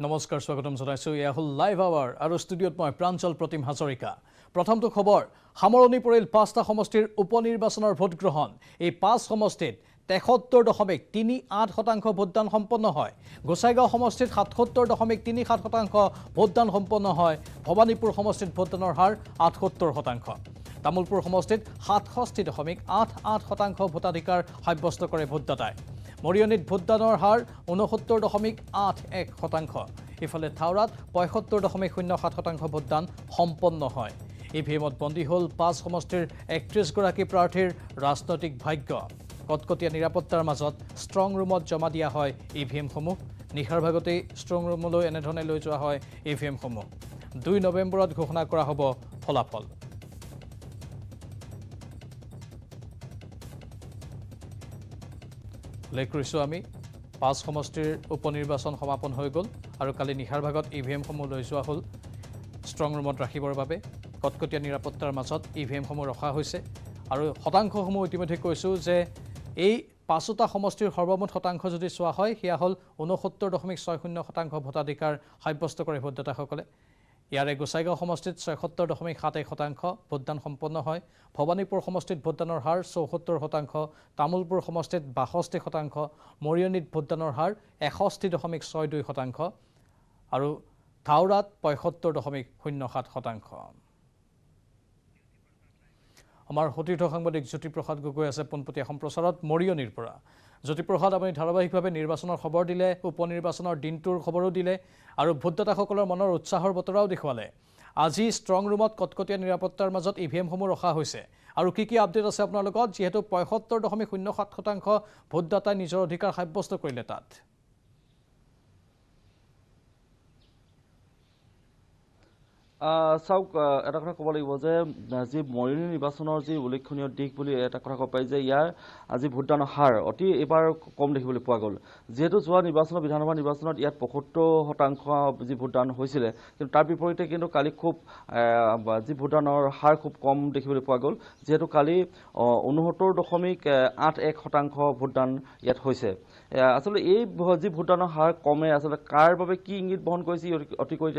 নমস্কাৰ স্বাগতম জনাইছো ইয়া হল লাইভ আৱাৰ আৰু ষ্টুডিঅত মই প্ৰাঞ্জল প্ৰতিম হাজৰিকা প্ৰথমটো খবৰ সামৰণি পৰিল 5টা সমষ্টিৰ উপনিৰ্বাচনৰ ভোট গ্ৰহণ এই 5 সমষ্টিত 73.38% ভোটদান সম্পন্ন হয় গোসাইগাঁও সমষ্টিত 77.37% ভোটদান সম্পন্ন হয় ভবানীপুৰ সমষ্টিত ভোটদানৰ হাৰ 78% তামুলপুৰ সমষ্টিত 67.88% ভোটাধিকাৰ সাব্যস্ত কৰে ভোটদাতাই মৰিয়নিত ভোটদানৰ হাৰ 69.81% ইফালে থাওৰাত 75.07% ভোটদান সম্পন্ন হয় ইভিএমত বন্দী হল 5 সমষ্টিৰ 31 গৰাকী প্ৰাৰ্থীৰ ৰাজনৈতিক ভাগ্য কটকটীয়া নিৰাপত্তাৰ মাজত ষ্ট্ৰং ৰুমত জমা দিয়া হয় ইভিএমসমূহ নিখাৰ ভাগতেই ষ্ট্ৰং ৰুমলৈ এনেধৰণে লৈ যোৱা হয় ইভিএমসমূহ 2 নৱেম্বৰত ঘোষণা কৰা হ'ব ফলাফল লেকৰিছো আমি 5 সমষ্টিৰ উপনিৰ্বাচন সমাপন হৈ গল আৰু কালি নিখাৰ ভাগত ইভিএমসমূহ লৈ যোৱা হল ষ্ট্ৰং ৰুমত ৰাখিবৰ বাবে কটকটীয়া নিৰাপত্তাৰ মাজত ইভিএমসমূহ ৰখা হৈছে আৰু শতাংশসমূহ ইতিমধ্যে কৈছো যে এই 5টা সমষ্টিৰ সৰ্বমুঠ শতাংশ যদি চোৱা হয় হিয়া হল 69.60% ভোটাধিকাৰ সাব্যস্ত কৰে ভোটদাতাসকলে ইয়াৰে গোসাইগাঁও সমষ্টিত 76.71% ভোটদান সম্পন্ন হয় ভবানীপুৰ সমষ্টিত ভোটদানৰ হাৰ 74% তামুলপুৰ সমষ্টিত 62% মৰিয়নিত ভোটদানৰ হাৰ 61.62% আৰু থাওৰাত 75.07% আমাৰ সতীৰ্থ সাংবাদিক জ্যোতিপ্ৰসাদ গগৈ আছে পোনপটীয়া সম্প্ৰচাৰত মৰিয়নিৰ পৰা জ্যোতিপ্ৰসাদ আপুনি ধাৰাবাহিকভাৱে নিৰ্বাচনৰ খবৰ দিলে উপনিৰ্বাচনৰ দিনটোৰ খবৰো দিলে আৰু ভোটদাতাসকলৰ মনৰ উৎসাহৰ বতৰাও দেখুৱালে আজি ষ্ট্ৰং ৰুমত কটকটীয়া নিৰাপত্তাৰ মাজত ইভিএমসমূহ ৰখা হৈছে আৰু কি আপডেট আছে আপোনাৰ লগত যেহেতু 75.07% ভোটদাতাই নিজৰ অধিকাৰ সাব্যস্ত কৰিলে তাত চাওক এটা কথা ক'ব লাগিব যে যি মৰিয়নি নিৰ্বাচনৰ যি উল্লেখনীয় দিশ বুলি এটা কথা ক'ব পাৰি যে ইয়াৰ আজি ভোটদানৰ হাৰ অতি এবাৰ কম দেখিবলৈ পোৱা গ'ল যেহেতু যোৱা নিৰ্বাচনৰ বিধানসভা নিৰ্বাচনত ইয়াত 75% যি ভোটদান হৈছিলে কিন্তু তাৰ বিপৰীতে কিন্তু কালি খুব যি ভোটদানৰ হাৰ খুব কম দেখিবলৈ পোৱা গ'ল যেহেতু কালি 69.81% ভোটদান ইয়াত হৈছে আসলে এই যি ভোটদানৰ হাৰ কমে আসলে কাৰ বাবে কি ইংগিত বহন কৰিছে অতিকৈ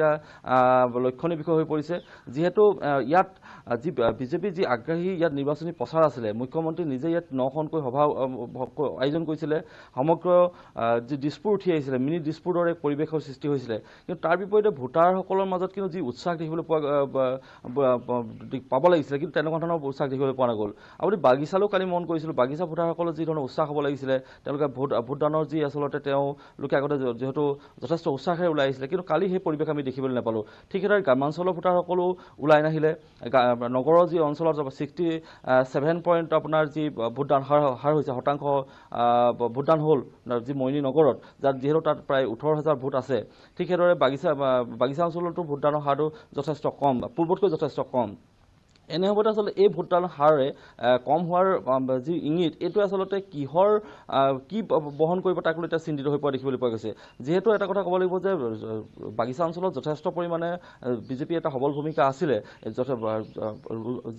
লক্ষণীয় বিষয় হৈ পৰিছে যেহেতু ইয়াত যি বিজেপি যি আগ্ৰাহী ইয়াত নিৰ্বাচনী প্ৰচাৰ আছিলে মুখ্যমন্ত্ৰী নিজে ইয়াত 9খনকৈ সভা আয়োজন কৰিছিলে সমগ্ৰ যি দিছপুৰ উঠি আহিছিলে মিনি দিছপুৰৰ দৰে পৰিৱেশৰ সৃষ্টি হৈছিলে কিন্তু তাৰ বিপৰীতে ভোটাৰসকলৰ মাজত কিন্তু যি উৎসাহ দেখিবলৈ পাব লাগিছিলে কিন্তু তেনেকুৱা ধৰণৰ উৎসাহ দেখিবলৈ পোৱা নগ'ল আপুনি বাগিচালৈও কালি মন কৰিছিলোঁ বাগিচা ভোটাৰসকলৰ যি ধৰণৰ উৎসাহ হ'ব লাগিছিলে তেওঁলোকে ভোটদানৰ যি আচলতে তেওঁলোকে আগতে যিহেতু যথেষ্ট উৎসাহেৰে ওলাই আহিছিলে কিন্তু কালি সেই পৰিৱেশ আমি দেখিবলৈ নাপালোঁ ঠিক সেইদৰে গ্ৰামাঞ্চলৰ ভোটাৰসকলো ওলাই নাহিলে নগৰৰ যি অঞ্চলত 67% আপোনাৰ যি ভোটদান হাৰ হৈছে শতাংশ ভোটদান হ'ল যি মৰিয়নি নগৰত যাৰ যিহেতু তাত প্ৰায় 18,000 ভোট আছে ঠিক সেইদৰে বাগিচা অঞ্চলতো ভোটদানৰ হাৰটো যথেষ্ট কম পূৰ্বতকৈ যথেষ্ট কম এনে হ'বতে আচলতে এই ভোটদানৰ হাৰে কম হোৱাৰ যি ইংগিত এইটো আচলতে কিহৰ কি বহন কৰিব তাক লৈ এতিয়া চিন্তিত হৈ পৰা দেখিবলৈ পোৱা গৈছে যিহেতু এটা কথা ক'ব লাগিব যে বাগিচা অঞ্চলত যথেষ্ট পৰিমাণে বিজেপি এটা সবল ভূমিকা আছিলে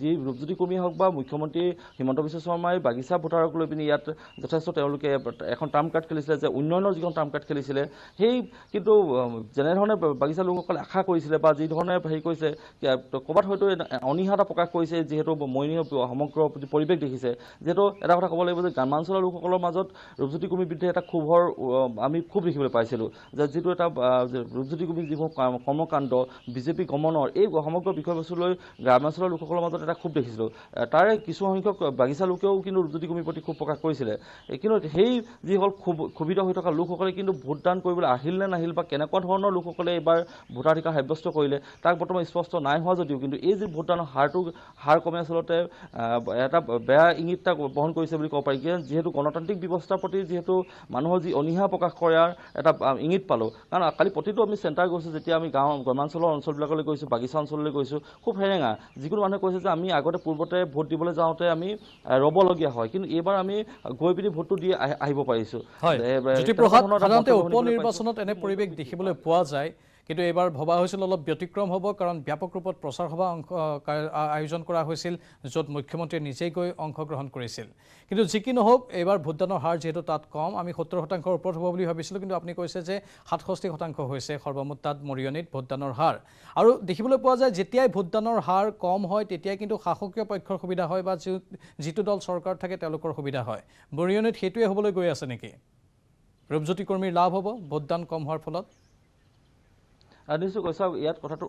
যি ৰূপজ্যোতি কুৰ্মীয়ে হওক বা মুখ্যমন্ত্ৰী হিমন্ত বিশ্ব শৰ্মাই বাগিচা ভোটাৰক লৈ পিনি ইয়াত যথেষ্ট তেওঁলোকে এখন ট্ৰাম্প কাৰ্ড খেলিছিলে যে উন্নয়নৰ যিখন ট্ৰাম্প কাৰ্ড খেলিছিলে সেই কিন্তু যেনেধৰণে বাগিচা লোকসকলে আশা কৰিছিলে বা যিধৰণে হেৰি কৰিছে ক'ৰবাত হয়তো অনীহা প্ৰকাশ কৰিছে যেহেতু মৰিয়নি সমগ্ৰ পৰিৱেশ দেখিছে যেহেতু এটা কথা ক'ব লাগিব যে গ্ৰামাঞ্চলৰ লোকসকলৰ মাজত ৰূপজ্যোতি কুৰ্মীৰ বিৰুদ্ধে এটা ক্ষোভৰ আমি খুব দেখিবলৈ পাইছিলোঁ যে যিটো এটা ৰূপজ্যোতি কুৰ্মীৰ যিবোৰ কৰ্মকাণ্ড বিজেপি গমনৰ এই সমগ্ৰ বিষয়বস্তুলৈ গ্ৰামাঞ্চলৰ লোকসকলৰ মাজত এটা ক্ষোভ দেখিছিলোঁ তাৰে কিছুসংখ্যক বাগিচা লোকেও কিন্তু ৰূপজ্যোতি কুৰ্মীৰ প্ৰতি ক্ষোভ প্ৰকাশ কৰিছিলে কিন্তু সেই যিসকল ক্ষোভিত হৈ থকা লোকসকলে কিন্তু ভোটদান কৰিবলৈ আহিল নে নাহিল বা কেনেকুৱা ধৰণৰ লোকসকলে এইবাৰ ভোটাধিকাৰ সাব্যস্ত কৰিলে তাক বৰ্তমান স্পষ্ট নাই হোৱা যদিও কিন্তু এই যি ভোটদানৰ হাৰ কমে আচলতে এটা বেয়া ইংগিত এটা বহন কৰিছে বুলি ক'ব পাৰি যিহেতু গণতান্ত্ৰিক ব্যৱস্থাৰ প্ৰতি যিহেতু মানুহৰ যি অনীহা প্ৰকাশ কৰাৰ এটা ইংগিত পালোঁ কাৰণ কালি প্ৰতিটো আমি চেণ্টাৰ গৈছোঁ যেতিয়া আমি গ্ৰামাঞ্চলৰ অঞ্চলবিলাকলৈ গৈছোঁ বাগিচা অঞ্চললৈ গৈছোঁ খুব হেৰেঙা যিকোনো মানুহে কৈছে যে আমি আগতে পূৰ্বতে ভোট দিবলৈ যাওঁতে আমি ৰ'বলগীয়া হয় কিন্তু এইবাৰ আমি গৈ পিনি ভোটটো দি আহিব পাৰিছোঁ জ্যোতিপ্ৰসাদ সাধাৰণতে উপনিৰ্বাচনত এনে পৰিৱেশ দেখিবলৈ পোৱা যায় কিন্তু এইবাৰ ভবা হৈছিল অলপ ব্যতিক্ৰম হ'ব কাৰণ ব্যাপক ৰূপত প্ৰচাৰ সভা আয়োজন কৰা হৈছিল য'ত মুখ্যমন্ত্ৰীয়ে নিজেই গৈ অংশগ্ৰহণ কৰিছিল কিন্তু যি কি নহওক এইবাৰ ভোটদানৰ হাৰ যিহেতু তাত কম আমি 70% ওপৰত হ'ব বুলি ভাবিছিলোঁ কিন্তু আপুনি কৈছে যে 67% হৈছে সৰ্বমুঠ তাত মৰিয়নিত ভোটদানৰ হাৰ আৰু দেখিবলৈ পোৱা যায় যেতিয়াই ভোটদানৰ হাৰ কম হয় তেতিয়াই কিন্তু শাসকীয় পক্ষৰ সুবিধা হয় বা যিটো দল চৰকাৰ থাকে তেওঁলোকৰ সুবিধা হয় মৰিয়নিত সেইটোৱে হ'বলৈ গৈ আছে নেকি ৰূপজ্যোতি কৰ্মীৰ লাভ হ'ব ভোটদান কম হোৱাৰ ফলত নিশ্চয় কৈছা ইয়াত কথাটো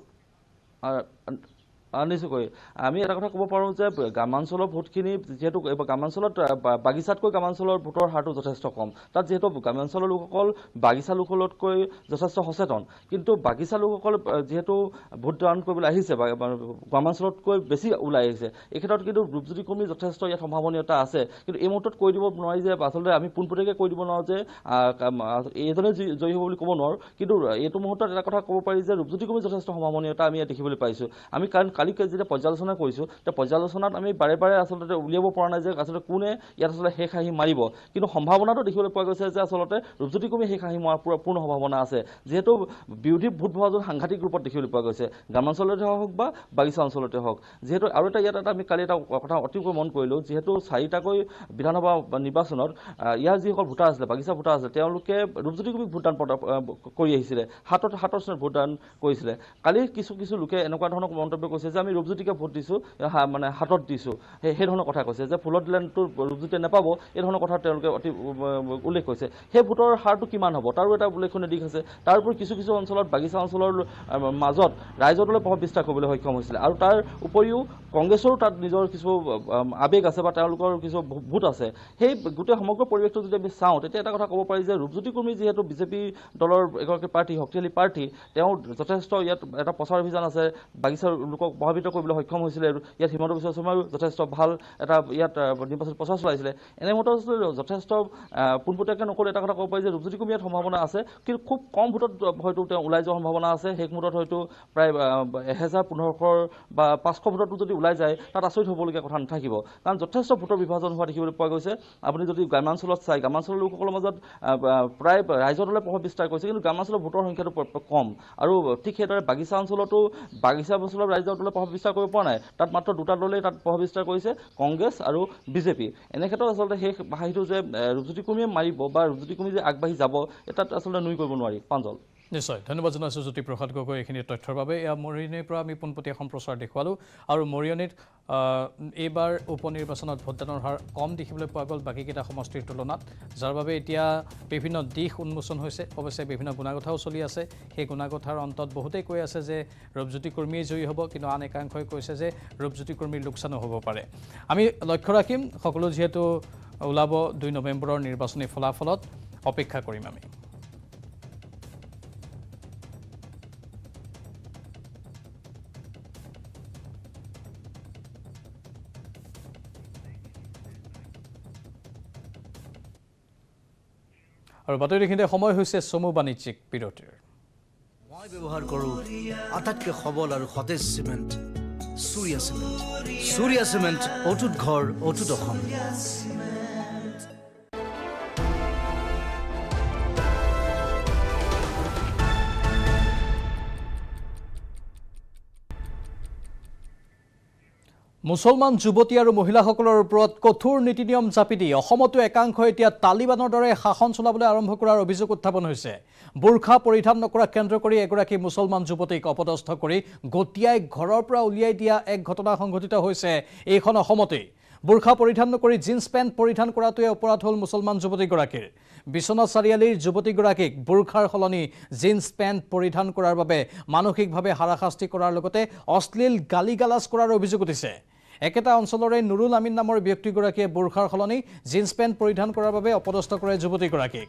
নিশ্চয়কৈ আমি এটা কথা ক'ব পাৰোঁ যে গ্ৰামাঞ্চলৰ ভোটখিনি যিহেতু গ্ৰামাঞ্চলত বাগিচাতকৈ গ্ৰামাঞ্চলৰ ভোটৰ হাৰটো যথেষ্ট কম তাত যিহেতু গ্ৰামাঞ্চলৰ লোকসকল বাগিচা লোকসকলতকৈ যথেষ্ট সচেতন কিন্তু বাগিচা লোকসকল যিহেতু ভোটদান কৰিবলৈ আহিছে গ্ৰামাঞ্চলতকৈ বেছি ওলাই আহিছে এই ক্ষেত্ৰত কিন্তু ৰূপজ্যোতি কৰ্মীৰ যথেষ্ট ইয়াত সম্ভাৱনীয়তা আছে কিন্তু এই মুহূৰ্তত কৈ দিব নোৱাৰি যে আচলতে আমি পোনপটীয়াকৈ কৈ দিব নোৱাৰোঁ যে এইজনে জয়ী হ'ব বুলি ক'ব নোৱাৰোঁ কিন্তু এইটো মুহূৰ্তত এটা কথা ক'ব পাৰি যে ৰূপজ্যোতি কৰ্মীৰ যথেষ্ট সম্ভাৱনীয়তা আমি ইয়াত দেখিবলৈ পাইছোঁ আমি কাৰণ কালি যেতিয়া পৰ্যালোচনা কৰিছোঁ তেতিয়া পৰ্যালোচনাত আমি বাৰে বাৰে আচলতে উলিয়াব পৰা নাই যে আচলতে কোনে ইয়াত আচলতে শেষ হাঁহি মাৰিব কিন্তু সম্ভাৱনাটো দেখিবলৈ পোৱা গৈছে যে আচলতে ৰূপজ্যোতি কৰ্মী শেষ হাঁহি মৰাৰ পূৰ্ণ সম্ভাৱনা আছে যিহেতু বিৰোধী ভোট বিভাজন সাংঘাতিক ৰূপত দেখিবলৈ পোৱা গৈছে গ্ৰামাঞ্চলতে হওক বা বাগিচা অঞ্চলতে হওক যিহেতু আৰু এটা ইয়াত আমি কালি এটা কথা অতিকৈ মন কৰিলোঁ যিহেতু 4টাকৈ বিধানসভা নিৰ্বাচনত ইয়াৰ যিসকল ভোটাৰ আছিলে বাগিচা ভোটাৰ আছিলে তেওঁলোকে ৰূপজ্যোতি কৰ্মীক ভোটদান কৰি আহিছিলে হাতৰ চনত ভোটদান কৰিছিলে কালি কিছু লোকে এনেকুৱা ধৰণৰ মন্তব্য কৈছে যে আমি ৰূপজ্যোতিকে ভোট দিছোঁ মানে হাতত দিছোঁ সেই ধৰণৰ কথা কৈছে যে ফুলত দিলেতো ৰূপজ্যোতিয়ে নাপাব এই ধৰণৰ কথা তেওঁলোকে অতি উল্লেখ কৰিছে সেই ভোটৰ হাৰটো কিমান হ'ব তাৰো এটা উল্লেখনীয় দিশ আছে তাৰ উপৰি কিছু অঞ্চলত বাগিচা অঞ্চলৰ মাজত ৰাইজৰ দলে প্ৰভাৱ বিস্তাৰ কৰিবলৈ সক্ষম হৈছিলে আৰু তাৰ উপৰিও কংগ্ৰেছৰো তাত নিজৰ কিছু আৱেগ আছে বা তেওঁলোকৰ কিছু ভোট আছে সেই গোটেই সমগ্ৰ পৰিৱেশটো যদি আমি চাওঁ তেতিয়া এটা কথা ক'ব পাৰি যে ৰূপজ্যোতি কৰ্মী যিহেতু বিজেপি দলৰ এগৰাকী প্ৰাৰ্থী শক্তিশালী প্ৰাৰ্থী তেওঁ যথেষ্ট ইয়াত এটা প্ৰচাৰ অভিযান আছে বাগিচাৰ লোকক প্ৰভাৱিত কৰিবলৈ সক্ষম হৈছিলে ইয়াত হিমন্ত বিশ্ব শৰ্মাও যথেষ্ট ভাল এটা ইয়াত নিৰ্বাচনী প্ৰচাৰ চলাইছিলে এনে মুহূৰ্তত যথেষ্ট পোনপটীয়াকৈ নকৰি এটা কথা ক'ব পাৰি যে ৰূপজ্যোতি কৰ্মী ইয়াত সম্ভাৱনা আছে কিন্তু খুব কম ভোটত হয়তো তেওঁ ওলাই যোৱাৰ সম্ভাৱনা আছে শেষ মুহূৰ্তত হয়তো প্ৰায় 1500 বা 500 ভোটতো যদি ওলাই যায় তাত আচৰিত হ'বলগীয়া কথা নাথাকিব কাৰণ যথেষ্ট ভোটৰ বিভাজন হোৱা দেখিবলৈ পোৱা গৈছে আপুনি যদি গ্ৰামাঞ্চলত চাই গ্ৰামাঞ্চলৰ লোকসকলৰ মাজত প্ৰায় ৰাইজৰ দলে প্ৰভাৱ বিস্তাৰ কৰিছে কিন্তু গ্ৰামাঞ্চলৰ ভোটৰ সংখ্যাটো কম আৰু ঠিক সেইদৰে বাগিচা অঞ্চলতো বাগিচা অঞ্চলৰ ৰাইজৰ দলে প্ৰভাৱ বিস্তাৰ কৰিব পৰা নাই তাত মাত্ৰ দুটা দলেই তাত প্ৰভাৱ বিস্তাৰ কৰিছে কংগ্ৰেছ আৰু বিজেপি এনে ক্ষেত্ৰত আচলতে সেই হাঁহিটো যে ৰূপজ্যোতি কৰ্মীয়ে মাৰিব বা ৰূপজ্যোতি কৰ্মী যে আগবাঢ়ি যাব তাত আচলতে নুই কৰিব নোৱাৰি প্ৰাঞ্জল নিশ্চয় ধন্যবাদ জনাইছোঁ জ্যোতিপ্ৰসাদ গগৈ এইখিনি তথ্যৰ বাবে এয়া মৰিয়নিৰ পৰা আমি পোনপটীয়া সম্প্ৰচাৰ দেখুৱালোঁ আৰু মৰিয়নিত এইবাৰ উপ নিৰ্বাচনত ভোটদানৰ হাৰ কম দেখিবলৈ পোৱা গ'ল বাকীকেইটা সমষ্টিৰ তুলনাত যাৰ বাবে এতিয়া বিভিন্ন দিশ উন্মোচন হৈছে অৱশ্যে বিভিন্ন গুণাগথাও চলি আছে সেই গুণাগথাৰ অন্তত বহুতেই কৈ আছে যে ৰূপজ্যোতি কৰ্মীয়ে জয়ী হ'ব কিন্তু আন একাংশই কৈছে যে ৰূপজ্যোতি কৰ্মীৰ লোকচানো হ'ব পাৰে আমি লক্ষ্য ৰাখিম সকলো যিহেতু ওলাব 2 নৱেম্বৰৰ নিৰ্বাচনী ফলাফলত অপেক্ষা কৰিম আমি আৰু বাতৰিখিনিতে সময় হৈছে চমু বাণিজ্যিক বিৰতিৰ মই ব্যৱহাৰ কৰোঁ আটাইতকৈ সবল আৰু সতেজ চিমেণ্ট সূৰ্যা চিমেণ্ট অটুট ঘৰ অটুট অসম মুছলমান যুৱতী আৰু মহিলাসকলৰ ওপৰত কঠোৰ নীতি নিয়ম জাপি দি অসমতো একাংশ এতিয়া তালিবানৰ দৰে শাসন চলাবলৈ আৰম্ভ কৰাৰ অভিযোগ উত্থাপন হৈছে বুৰখা পৰিধান নকৰা কেন্দ্ৰ কৰি এগৰাকী মুছলমান যুৱতীক অপদস্থ কৰি গটিয়াই ঘৰৰ পৰা উলিয়াই দিয়া এক ঘটনা সংঘটিত হৈছে এইখন অসমতে বুৰখা পৰিধান নকৰি জিন্স পেণ্ট পৰিধান কৰাটোৱে অপৰাধ হ'ল মুছলমান যুৱতীগৰাকীৰ বিশ্বনাথ চাৰিআলিৰ যুৱতীগৰাকীক বুৰখাৰ সলনি জিন্স পেণ্ট পৰিধান কৰাৰ বাবে মানসিকভাৱে হাৰাশাস্তি কৰাৰ লগতে অশ্লীল গালিগালাজ কৰাৰ অভিযোগ উঠিছে একেটা অঞ্চলৰে নুৰুল আমিন নামৰ ব্যক্তিগৰাকীয়ে বুৰখাৰ সলনি জিন্স পেণ্ট পৰিধান কৰাৰ বাবে অপদস্থ কৰে যুৱতীগৰাকীক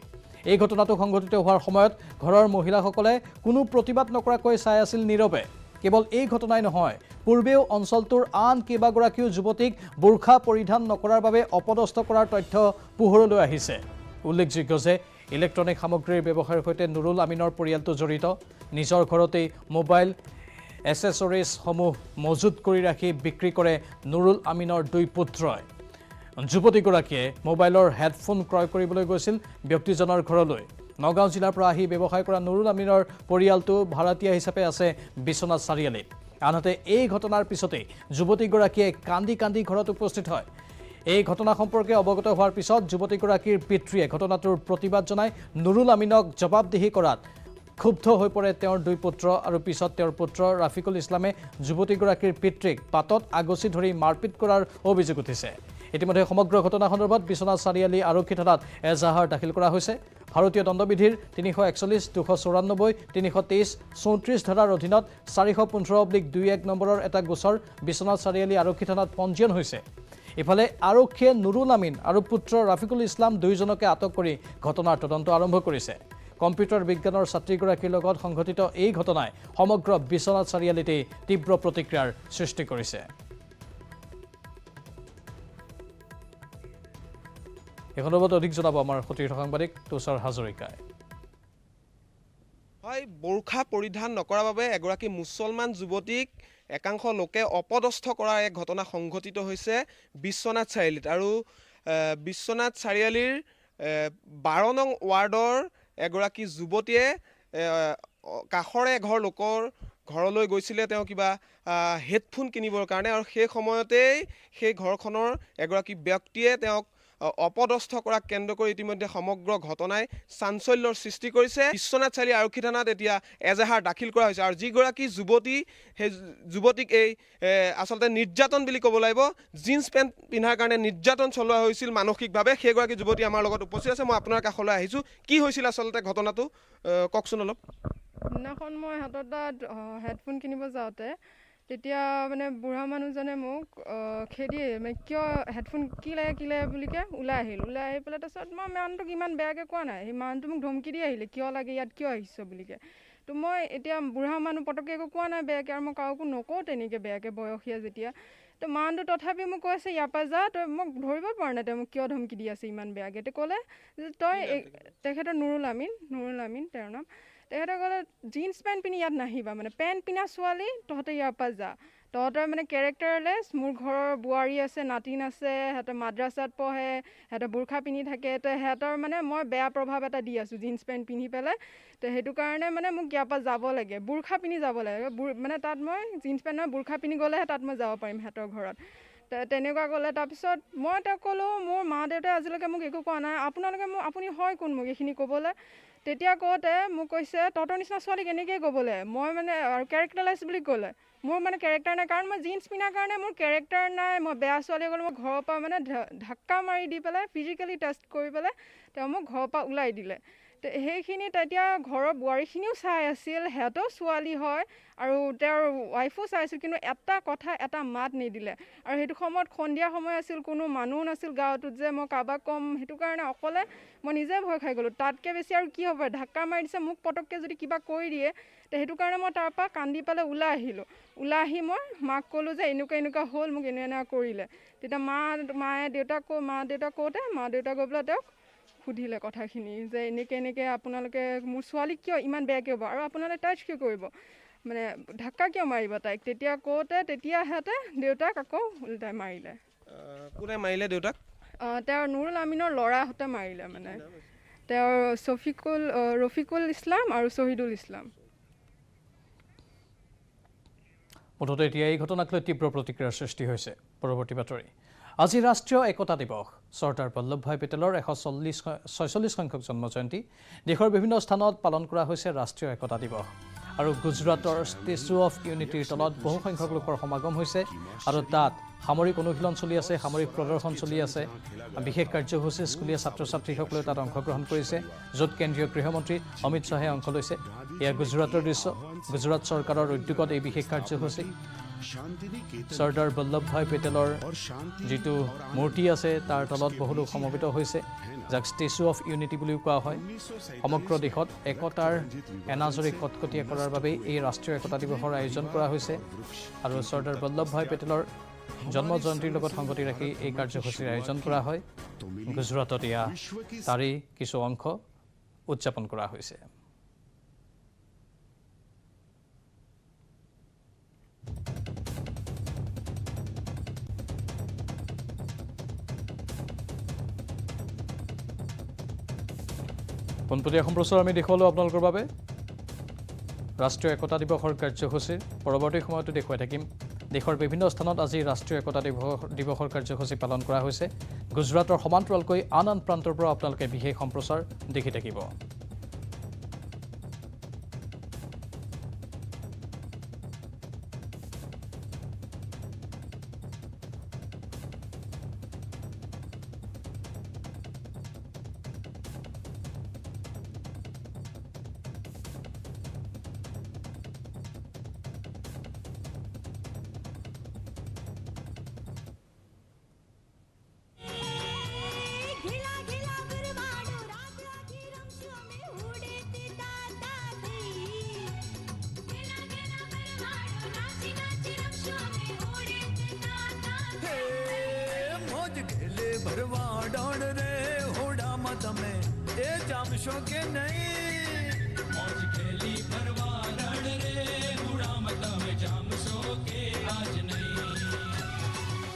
এই ঘটনাটো সংঘটিত হোৱাৰ সময়ত ঘৰৰ মহিলাসকলে কোনো প্ৰতিবাদ নকৰাকৈ চাই আছিল নীৰৱে কেৱল এই ঘটনাই নহয় পূৰ্বেও অঞ্চলটোৰ আন কেইবাগৰাকীও যুৱতীক বুৰখা পৰিধান নকৰাৰ বাবে অপদস্থ কৰাৰ তথ্য পোহৰলৈ আহিছে উল্লেখযোগ্য যে ইলেক্ট্ৰনিক সামগ্ৰীৰ ব্যৱসায়ৰ সৈতে নুৰুল আমিনৰ পৰিয়ালটো জড়িত নিজৰ ঘৰতেই মোবাইল এসেসৰিজসমূহ মজুত কৰি ৰাখি বিক্ৰী কৰে নুৰুল আমিনৰ দুই পুত্ৰই যুৱতীগৰাকীয়ে মোবাইলৰ হেডফোন ক্ৰয় কৰিবলৈ গৈছিল ব্যক্তিজনৰ ঘৰলৈ নগাঁও জিলাৰ পৰা আহি ব্যৱসায় কৰা নুৰুল আমিনৰ পৰিয়ালটো ভাড়াতীয়া হিচাপে আছে বিশ্বনাথ চাৰিআলিত আনহাতে এই ঘটনাৰ পিছতে যুৱতীগৰাকীয়ে কান্দি কান্দি ঘৰত উপস্থিত হয় এই ঘটনা সম্পৰ্কে অৱগত হোৱাৰ পিছত যুৱতীগৰাকীৰ পিতৃয়ে ঘটনাটোৰ প্ৰতিবাদ জনাই নুৰুল আমিনক জবাবদিহি কৰাত ক্ষুব্ধ হৈ পৰে তেওঁৰ দুই পুত্ৰ আৰু পিছত তেওঁৰ পুত্ৰ ৰাফিকুল ইছলামে যুৱতীগৰাকীৰ পিতৃক পাতত আগচি ধৰি মাৰপিট কৰাৰ অভিযোগ উঠিছে ইতিমধ্যে সমগ্ৰ ঘটনা সন্দৰ্ভত বিশ্বনাথ চাৰিআলি আৰক্ষী থানাত এজাহাৰ দাখিল কৰা হৈছে ভাৰতীয় দণ্ডবিধিৰ 341 294 323 34 ধাৰাৰ অধীনত 415/21 নম্বৰৰ এটা গোচৰ বিশ্বনাথ চাৰিআলি আৰক্ষী থানাত পঞ্জীয়ন হৈছে ইফালে আৰক্ষীয়ে নুৰুল আমিন আৰু পুত্ৰ ৰাফিকুল ইছলাম দুইজনকে আটক কৰি ঘটনাৰ তদন্ত আৰম্ভ কৰিছে কম্পিউটাৰ বিজ্ঞানৰ ছাত্ৰীগৰাকীৰ লগত সংঘটিত এই ঘটনাই সমগ্ৰ বিশ্বনাথ চাৰিআলিতে তীব্ৰ প্ৰতিক্ৰিয়াৰ সৃষ্টি কৰিছে এই সন্দৰ্ভত অধিক জনাব আমাৰ সতীৰ্থ সাংবাদিক তুষাৰ হাজৰিকাই হয় বোৰখা পৰিধান নকৰাৰ বাবে এগৰাকী মুছলমান যুৱতীক একাংশ লোকে অপদস্থ কৰাৰ এক ঘটনা সংঘটিত হৈছে বিশ্বনাথ চাৰিআলিত আৰু বিশ্বনাথ চাৰিআলিৰ 12 নং ৱাৰ্ডৰ এগৰাকী যুৱতীয়ে কাষৰে এঘৰ লোকৰ ঘৰলৈ গৈছিলে তেওঁ কিবা হেডফোন কিনিবৰ কাৰণে আৰু সেই সময়তেই সেই ঘৰখনৰ এগৰাকী ব্যক্তিয়ে তেওঁক অপদস্থ কৰাক কেন্দ্ৰ কৰি ইতিমধ্যে সমগ্ৰ ঘটনাই চাঞ্চল্যৰ সৃষ্টি কৰিছে বিশ্বনাথ চাৰিআলি আৰক্ষী থানাত এতিয়া এজাহাৰ দাখিল কৰা হৈছে আৰু যিগৰাকী যুৱতী সেই যুৱতীক এই আচলতে নিৰ্যাতন বুলি ক'ব লাগিব জিন্স পেণ্ট পিন্ধাৰ কাৰণে নিৰ্যাতন চলোৱা হৈছিল মানসিকভাৱে সেইগৰাকী যুৱতী আমাৰ লগত উপস্থিত আছে মই আপোনাৰ কাষলৈ আহিছোঁ কি হৈছিল আচলতে ঘটনাটো কওকচোন অলপ সিদিনাখন মই হাতত হেডফোন কিনিব যাওঁতে তেতিয়া মানে বুঢ়া মানুহজনে মোক খেদি মানে কিয় হেডফোন কি লাগে বুলিকে ওলাই আহি পেলাই তাৰপিছত মই মানুহটোক ইমান বেয়াকৈ কোৱা নাই সেই মানুহটো মোক ধমকি দি আহিলে কিয় লাগে ইয়াত কিয় আহিছ বুলিকে তো মই এতিয়া বুঢ়া মানুহ পটককৈ একো কোৱা নাই বেয়াকৈ আৰু মই কাকো নকওঁ তেনেকৈ বেয়াকৈ বয়সীয়া যেতিয়া তো মানুহটো তথাপি মোক কৈছে ইয়াৰ পৰা যা তই মোক ধৰিব পৰা নাই তই মোক কিয় ধমকি দি আছে ইমান বেয়াকৈ তো ক'লে যে তই তেখেতৰ নুৰুল আমিন তেওঁৰ নাম তেখেতে ক'লে জিন্স পেণ্ট পিন্ধি ইয়াত নাহিবা মানে পেণ্ট পিন্ধা ছোৱালী তহঁতে ইয়াৰ পৰা যা তহঁতৰ মানে কেৰেক্টাৰলেছ মোৰ ঘৰৰ বোৱাৰী আছে নাতিন আছে সিহঁতে মাদ্ৰাছাত পঢ়ে সিহঁতে বোৰখা পিন্ধি থাকে তো সিহঁতৰ মানে মই বেয়া প্ৰভাৱ এটা দি আছোঁ জিন্স পেণ্ট পিন্ধি পেলাই তো সেইটো কাৰণে মানে মোক ইয়াৰ পৰা যাব লাগে বোৰখা পিন্ধি যাব লাগে মানে তাত মই জিন্স পেণ্ট নহয় বোৰখা পিন্ধি গ'লেহে তাত মই যাব পাৰিম সিহঁতৰ ঘৰত তেনেকুৱা ক'লে তাৰপিছত মই তেওঁক ক'লোঁ মোৰ মা দেউতাই আজিলৈকে মোক একো কোৱা নাই আপুনি হয় কোন মোক এইখিনি ক'বলৈ তেতিয়া কওঁতে মোক কৈছে তহঁতৰ নিচিনা ছোৱালীক এনেকৈয়ে ক'বলৈ মই মানে আৰু কেৰেক্টাৰলেছ বুলি ক'লে মোৰ মানে কেৰেক্টাৰ নাই কাৰণ মই জিন্স পিন্ধাৰ কাৰণে মোৰ কেৰেক্টাৰ নাই মই বেয়া ছোৱালী গ'লে মই ঘৰৰ পৰা মানে ধাক্কা মাৰি দি পেলাই ফিজিকেলি টেষ্ট কৰি পেলাই তেওঁ মোক ঘৰৰ পৰা ওলাই দিলে তো সেইখিনি তেতিয়া ঘৰৰ বোৱাৰীখিনিও চাই আছিল সিহঁতেও ছোৱালী হয় আৰু তেওঁৰ ৱাইফো চাইছিল কিন্তু এটা মাত নিদিলে আৰু সেইটো সময়ত সন্ধিয়া সময় আছিল কোনো মানুহ নাছিল গাঁৱটোত যে মই কাৰোবাক ক'ম সেইটো কাৰণে অকলে মই নিজে ভয় খাই গ'লোঁ তাতকৈ বেছি আৰু কি হ'ব ধাক্কা মাৰি দিছে মোক পটককৈ যদি কিবা কৰি দিয়ে তো সেইটো কাৰণে মই তাৰপৰা কান্দি পেলাই ওলাই আহি মই মাক ক'লোঁ যে এনেকুৱা হ'ল মোক এনেকুৱা কৰিলে তেতিয়া মা দেউতাক কওঁতে মা দেউতাক গৈ পেলাই তেওঁক সুধিলে কথাখিনি যে এনেকৈ আপোনালোকে মোৰ ছোৱালীক কিয় ইমান বেয়াকৈ হ'ব আৰু আপোনালোকে টাচ কিয় কৰিব মানে ধাক্কা কিয় মাৰিব তাইক তেতিয়া সিহঁতে দেউতাক আকৌ ওলটাই মাৰিলে কোনে মাৰিলে দেউতাক তেওঁৰ নুৰুল আমিনৰ ল'ৰাহঁতে মাৰিলে মানে তেওঁৰ ৰফিকুল ইছলাম আৰু শ্বহীদুল ইছলাম মুঠতে এতিয়া এই ঘটনাক লৈ তীব্ৰ প্ৰতিক্ৰিয়াৰ সৃষ্টি হৈছে পৰৱৰ্তী বাতৰি আজি ৰাষ্ট্ৰীয় একতা দিৱস চৰ্দাৰ বল্লভভাই পেটেলৰ 146 সংখ্যক জন্ম জয়ন্তী দেশৰ বিভিন্ন স্থানত পালন কৰা হৈছে ৰাষ্ট্ৰীয় একতা দিৱস আৰু গুজৰাটৰ ষ্টেচু অফ ইউনিটিৰ তলত বহু সংখ্যক লোকৰ সমাগম হৈছে আৰু তাত সামৰিক অনুশীলন চলি আছে সামৰিক প্ৰদৰ্শন চলি আছে বিশেষ কাৰ্যসূচী স্কুলীয়া ছাত্ৰ ছাত্ৰীসকলে তাত অংশগ্ৰহণ কৰিছে য'ত কেন্দ্ৰীয় গৃহমন্ত্ৰী অমিত শ্বাহে অংশ লৈছে এয়া গুজৰাটৰ দৃশ্য গুজৰাট চৰকাৰৰ উদ্যোগত এই বিশেষ কাৰ্যসূচী চৰ্দাৰ বল্লভভাই পেটেলৰ যিটো মূৰ্তি আছে তাৰ তলত বহু লোক সমবেত হৈছে যাক ষ্টেচু অফ ইউনিটি বুলিও কোৱা হয় সমগ্ৰ দেশত একতাৰ এনাজৰী কটকটীয়া কৰাৰ বাবে এই ৰাষ্ট্ৰীয় একতা দিৱসৰ আয়োজন কৰা হৈছে আৰু চৰ্দাৰ বল্লভভাই পেটেলৰ জন্ম জয়ন্তীৰ লগত সংগতি ৰাখি এই কাৰ্যসূচীৰ আয়োজন কৰা হয় গুজৰাটত এয়া তাৰেই কিছু অংশ উদযাপন কৰা হৈছে পোনপটীয়া সম্প্ৰচাৰ আমি দেখুৱালোঁ আপোনালোকৰ বাবে ৰাষ্ট্ৰীয় একতা দিৱসৰ কাৰ্যসূচীৰ পৰৱৰ্তী সময়তো দেখুৱাই থাকিম দেশৰ বিভিন্ন স্থানত আজি ৰাষ্ট্ৰীয় একতা দিৱসৰ কাৰ্যসূচী পালন কৰা হৈছে গুজৰাটৰ সমান্তৰালকৈ আন প্ৰান্তৰ পৰা আপোনালোকে বিশেষ সম্প্ৰচাৰ দেখি থাকিব भरवा डाण रे होड़ा मत में ए जामशो के नहीं मौज खेली भरवा डाण रे होड़ा मत में जामशो के आज नहीं।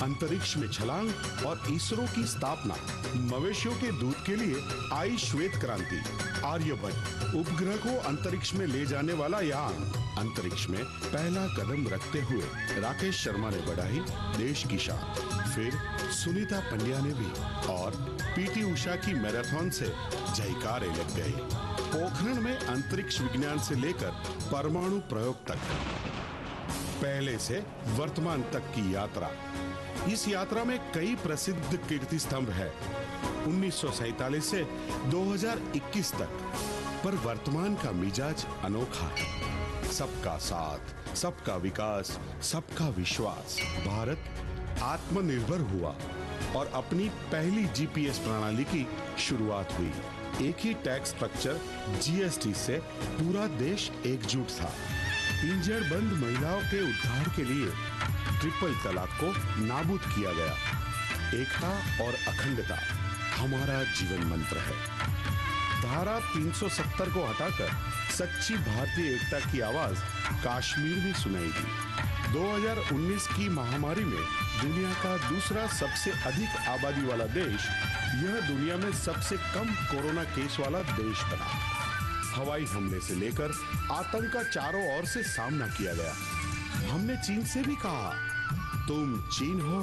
अंतरिक्ष में छलांग और इसरो की स्थापना, मवेशियों के दूध के लिए आई श्वेत क्रांति, आर्यभट्ट उपग्रह को अंतरिक्ष में ले जाने वाला यान, अंतरिक्ष में पहला कदम रखते हुए राकेश शर्मा ने बढ़ाई देश की शान। फिर सुनीता पंड्या ने भी, और पीटी उषा की मैराथन से जयकारे लग गए। पोखरण में अंतरिक्ष विज्ञान से लेकर परमाणु प्रयोग तक, पहले से वर्तमान तक की यात्रा। इस यात्रा में कई प्रसिद्ध कीर्ति स्तंभ है 1947 से 2021 तक, पर वर्तमान का मिजाज अनोखा है। सबका साथ, सबका विकास, सबका विश्वास। भारत आत्मनिर्भर हुआ और अपनी पहली जीपीएस प्रणाली की शुरुआत हुई। एक ही टैक्स स्ट्रक्चर जीएसटी से पूरा देश एकजुट था। पिंजड़ बंद महिलाओं के उद्धार के लिए ट्रिपल तलाक को नाबूद किया गया। एकता और अखंडता हमारा जीवन मंत्र है। धारा 370 को हटाकर सच्ची भारतीय एकता की आवाज कश्मीर में सुनाई दी। 2019 की महामारी में दुनिया का दूसरा सबसे अधिक आबादी वाला देश, यह दुनिया में सबसे कम कोरोना केस वाला देश बना। हवाई हमले से लेकर आतंक का चारों ओर से सामना किया गया। हमने चीन से भी कहा, तुम चीन हो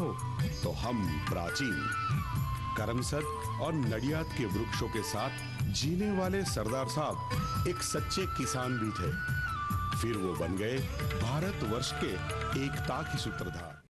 तो हम प्राचीन। करमसद और नडियाद के वृक्षों के साथ जीने वाले सरदार साहब एक सच्चे किसान भी थे। फिर वो बन गए भारतवर्ष के एकता की सूत्रधार।